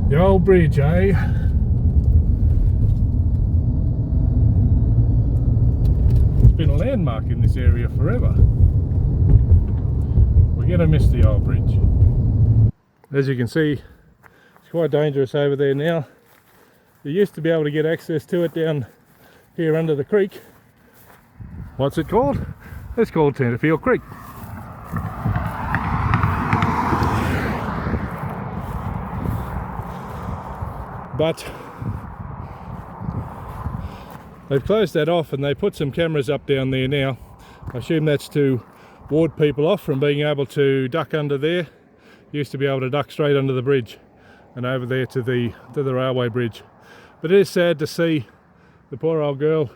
The old bridge, eh? It's been a landmark in this area forever. We're going to miss the old bridge. As you can see, it's quite dangerous over there now. You used to be able to get access to it down here under the creek. What's it called? It's called Tenterfield Creek. But they've closed that off and they put some cameras up down there now. I assume that's to ward people off from being able to duck under there. Used to be able to duck straight under the bridge and over there to the railway bridge. But it is sad to see the poor old girl.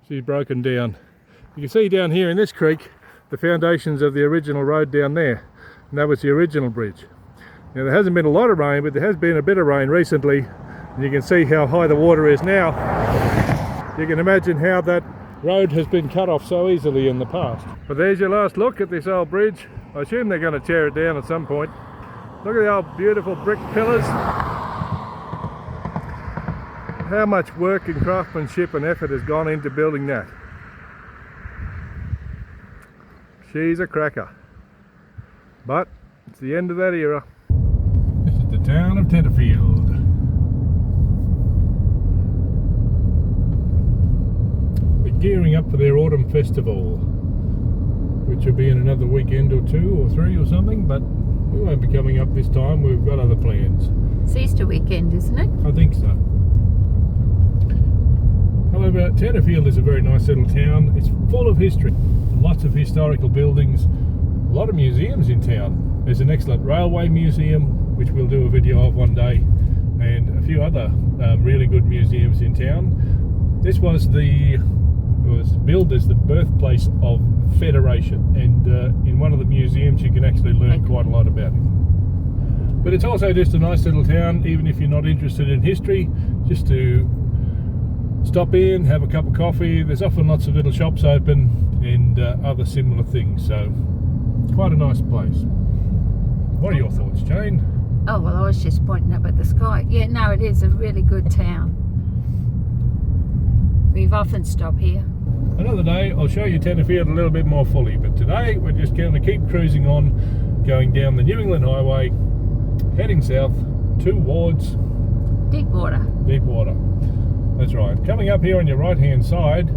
She's broken down. You can see down here in this creek the foundations of the original road down there, and that was the original bridge. Now there hasn't been a lot of rain, but there has been a bit of rain recently, and you can see how high the water is now. You can imagine how that road has been cut off so easily in the past. But there's your last look at this old bridge. I assume they're going to tear it down at some point. Look at the old beautiful brick pillars. How much work and craftsmanship and effort has gone into building that. She's a cracker. But it's the end of that era. This is the town of Tenterfield. We're gearing up for their autumn festival, which will be in another weekend or 2 or 3 or something, but we won't be coming up this time. We've got other plans. It's Easter weekend, isn't it? I think so. However, Tenterfield is a very nice little town. It's full of history. Lots of historical buildings. A lot of museums in town. There's an excellent railway museum, which we'll do a video of one day, and a few other really good museums in town. This was billed as the birthplace of Federation, and in one of the museums you can actually learn quite a lot about it. But it's also just a nice little town, even if you're not interested in history, just to stop in, have a cup of coffee. There's often lots of little shops open and other similar things, so quite a nice place. What are your thoughts, Jane? Oh, well, I was just pointing up at the sky. Yeah, no, it is a really good town. We've often stopped here. Another day I'll show you Tenterfield a little bit more fully, but today we're just going to keep cruising on, going down the New England Highway, heading south towards Deepwater. Deepwater. That's right. Coming up here on your right hand side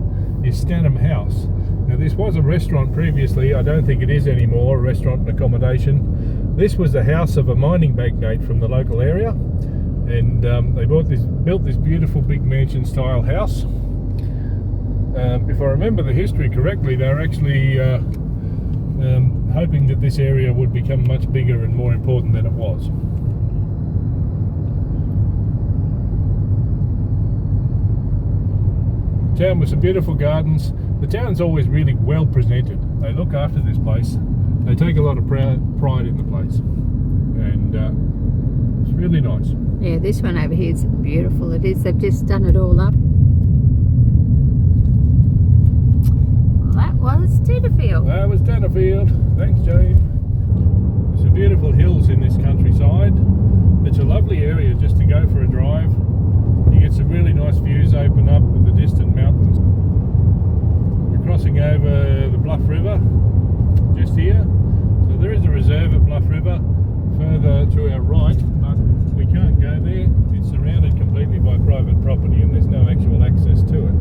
is Stanham House. Now this was a restaurant previously. I don't think it is anymore, a restaurant and accommodation. This was the house of a mining magnate from the local area, and they built this beautiful big mansion style house. If I remember the history correctly, they were actually hoping that this area would become much bigger and more important than it was. Town with some beautiful gardens. The town's always really well presented. They look after this place. They take a lot of pride in the place, and it's really nice. Yeah, this one over here is beautiful. It is. They've just done it all up. That was Tenterfield. That was Tenterfield. Thanks, Jayne. There's some beautiful hills in this countryside. It's a lovely area just to go for a drive. You get some really nice views open up with the distant mountains. We're crossing over the Bluff River just here. So there is a reserve at Bluff River further to our right, but we can't go there. It's surrounded completely by private property and there's no actual access to it.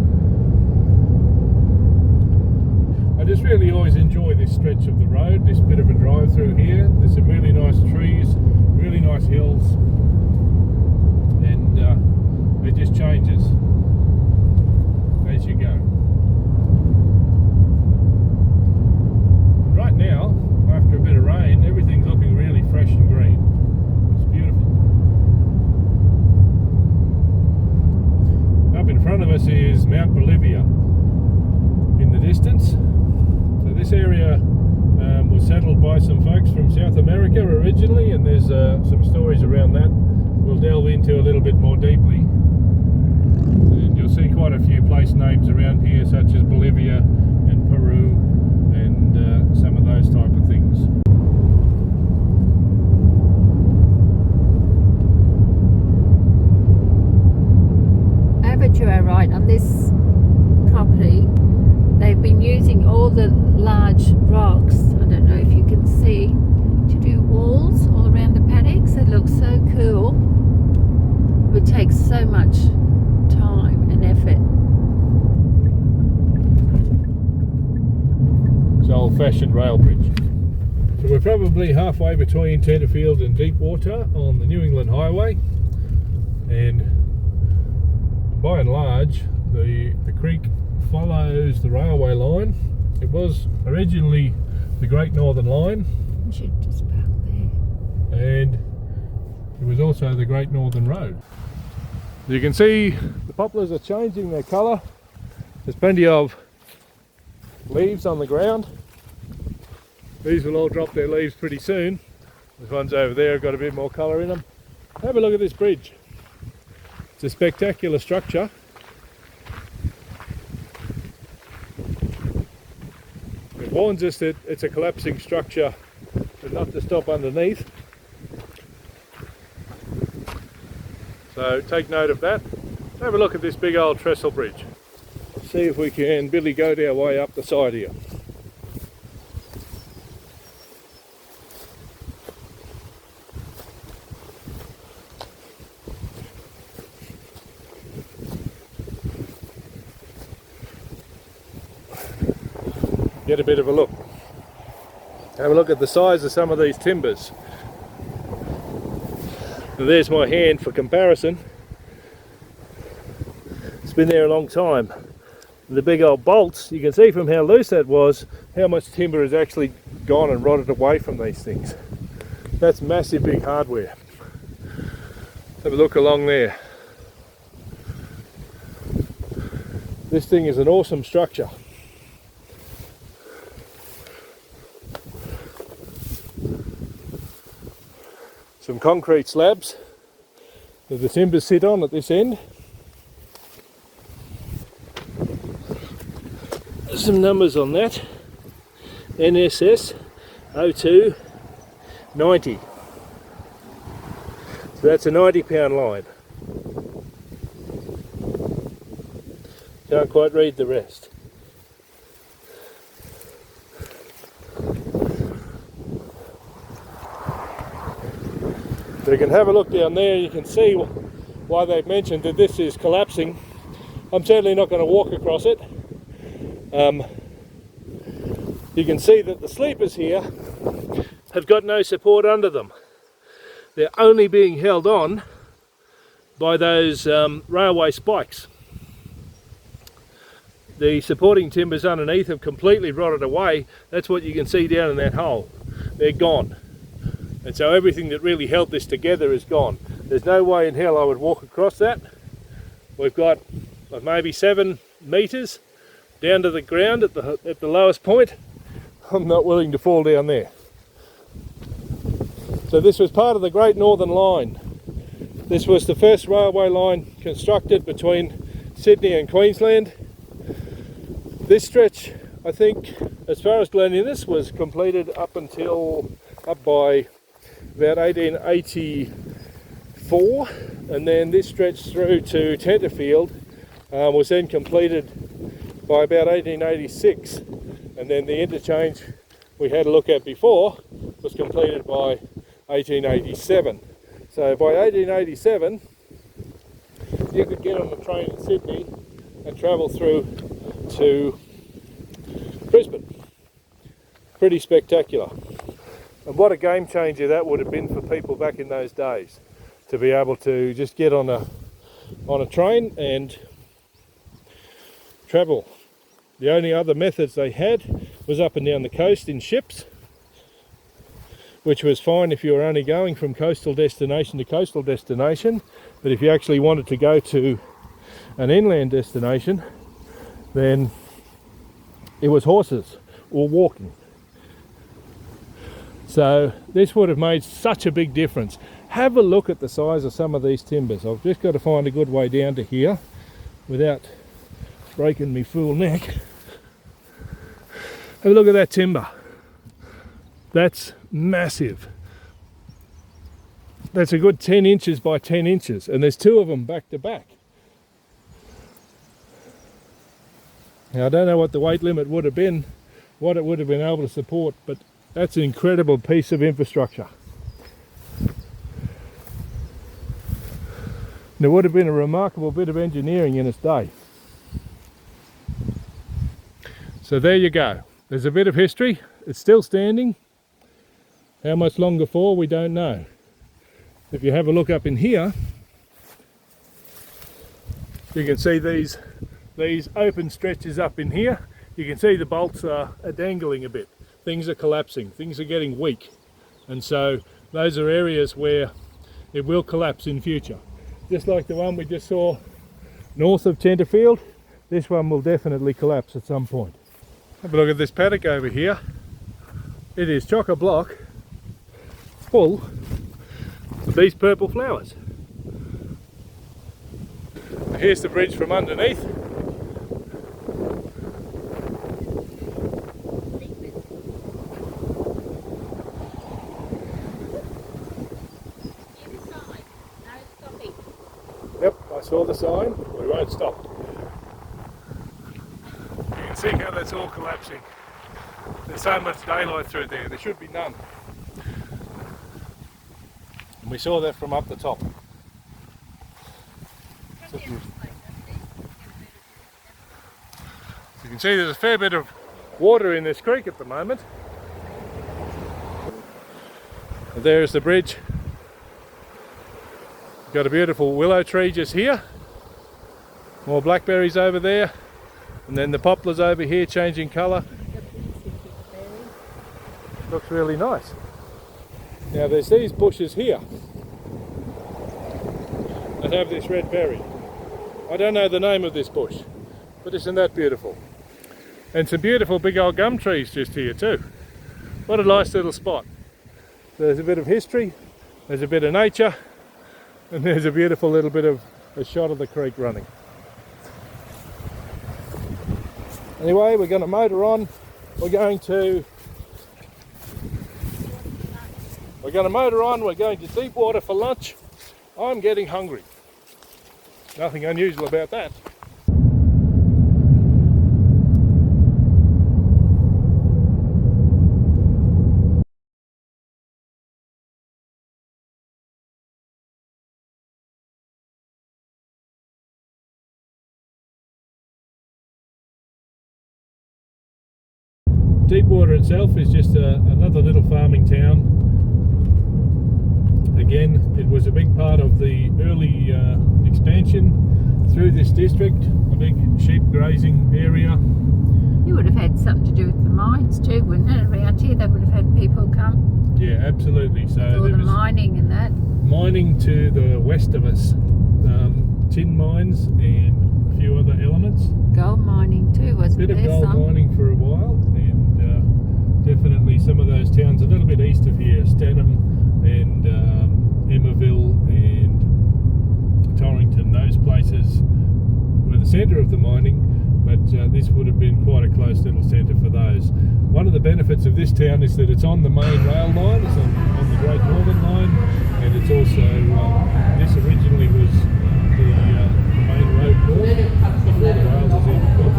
I just really always enjoy this stretch of the road, this bit of a drive through here. There's some really nice trees, really nice hills, and it just changes as you go. And right now, after a bit of rain, everything's looking really fresh and green. It's beautiful. Up in front of us is Mount Bolivia in the distance. So this area was settled by some folks from South America originally, and there's some stories around that we'll delve into a little bit more deeply. And you'll see quite a few place names around here, such as Bolivia and Peru and some of those type of things. right, on this property, they've been using all the large rocks, I don't know if you can see, to do walls all around the paddocks. It looks so cool. It would take so much time and effort. It's an old-fashioned rail bridge. So we're probably halfway between Tenterfield and Deepwater on the New England Highway, and by and large the creek follows the railway line. It was originally the Great Northern Line, Just about there. and it was also the Great Northern Road. You can see the poplars are changing their colour. There's plenty of leaves on the ground. These will all drop their leaves pretty soon. Those ones over there have got a bit more colour in them. Have a look at this bridge. It's a spectacular structure. It warns us that it's a collapsing structure, but not to stop underneath. So take note of that. Have a look at this big old trestle bridge. See if we can billy goat our way up the side here. Get a bit of a look. Have a look at the size of some of these timbers. Now there's my hand for comparison. It's been there a long time. The big old bolts, you can see from how loose that was, how much timber has actually gone and rotted away from these things. That's massive big hardware. Have a look along there. This thing is an awesome structure. Some concrete slabs that the timbers sit on at this end. Some numbers on that. NSS 0290. So that's a 90-pound line. Can't quite read the rest. So you can have a look down there. You can see why they've mentioned that this is collapsing. I'm certainly not going to walk across it. You can see that the sleepers here have got no support under them. They're only being held on by those railway spikes. The supporting timbers underneath have completely rotted away. That's what you can see down in that hole. They're gone. And so everything that really held this together is gone. There's no way in hell I would walk across that. We've got maybe 7 metres down to the ground at the lowest point. I'm not willing to fall down there. So this was part of the Great Northern Line. This was the first railway line constructed between Sydney and Queensland. This stretch, I think, as far as Glen Innes, was completed up by about 1884, and then this stretch through to Tenterfield was then completed by about 1886, and then the interchange we had a look at before was completed by 1887. So by 1887 you could get on the train in Sydney and travel through to Brisbane. Pretty spectacular. And what a game changer that would have been for people back in those days, to be able to just get on a train and travel. The only other methods they had was up and down the coast in ships, which was fine if you were only going from coastal destination to coastal destination, but if you actually wanted to go to an inland destination, then it was horses or walking. So this would have made such a big difference. Have a look at the size of some of these timbers. I've just got to find a good way down to here without breaking me full neck. Have a look at that timber. That's massive. That's a good 10 inches by 10 inches, and there's 2 of them back to back. Now I don't know what the weight limit would have been, what it would have been able to support, but that's an incredible piece of infrastructure. And it would have been a remarkable bit of engineering in its day. So there you go. There's a bit of history. It's still standing. How much longer for, we don't know. If you have a look up in here, you can see these open stretches up in here. You can see the bolts are dangling a bit. Things are collapsing, things are getting weak. And so those are areas where it will collapse in future. Just like the one we just saw north of Tenterfield, this one will definitely collapse at some point. Have a look at this paddock over here. It is chock-a-block full of these purple flowers. Here's the bridge from underneath. Yep, I saw the sign. We won't stop. You can see how that's all collapsing. There's so much daylight through there. There should be none. And we saw that from up the top. So you can see there's a fair bit of water in this creek at the moment. And there's the bridge. Got a beautiful willow tree just here, more blackberries over there, and then the poplars over here changing colour. Looks really nice. Now there's these bushes here that have this red berry. I don't know the name of this bush, but isn't that beautiful? And some beautiful big old gum trees just here too. What a nice little spot. There's a bit of history, there's a bit of nature, and there's a beautiful little bit of a shot of the creek running. Anyway, we're going to motor on. We're going to deep water for lunch. I'm getting hungry. Nothing unusual about that. Deepwater itself is just another little farming town. Again, it was a big part of the early expansion through this district, a big sheep grazing area. You would have had something to do with the mines too, wouldn't it? Around here they would have had people come. Yeah, absolutely. So all there the was mining and that. mining to the west of us, tin mines and a few other elements. Gold mining too, wasn't Bit there? of gold mining for a while, and definitely some of those towns a little bit east of here, Stanham and Emmerville and Torrington, those places were the centre of the mining, but this would have been quite a close little centre for those. One of the benefits of this town is that it's on the main rail line, it's on the Great Northern line, and it's also, this originally was the main road north before the rail was even built.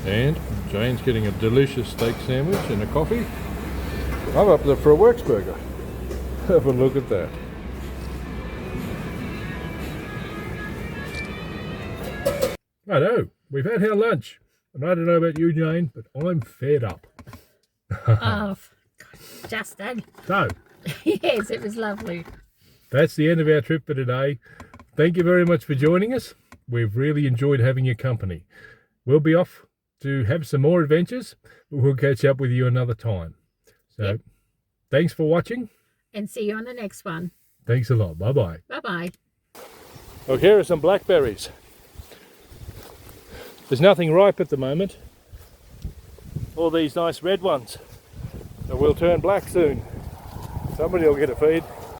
And Jayne's getting a delicious steak sandwich and a coffee. I'm up there for a works burger. Have a look at that. Righto, we've had our lunch. And I don't know about you, Jayne, but I'm fed up. Oh, Justin. So, Yes, it was lovely. that's the end of our trip for today. Thank you very much for joining us. We've really enjoyed having your company. We'll be off to have some more adventures, but we'll catch up with you another time. So, Yep. Thanks for watching. And see you on the next one. Thanks a lot. Bye-bye. Bye-bye. Look, here are some blackberries. There's nothing ripe at the moment. All these nice red ones. So we'll turn black soon. Somebody will get a feed.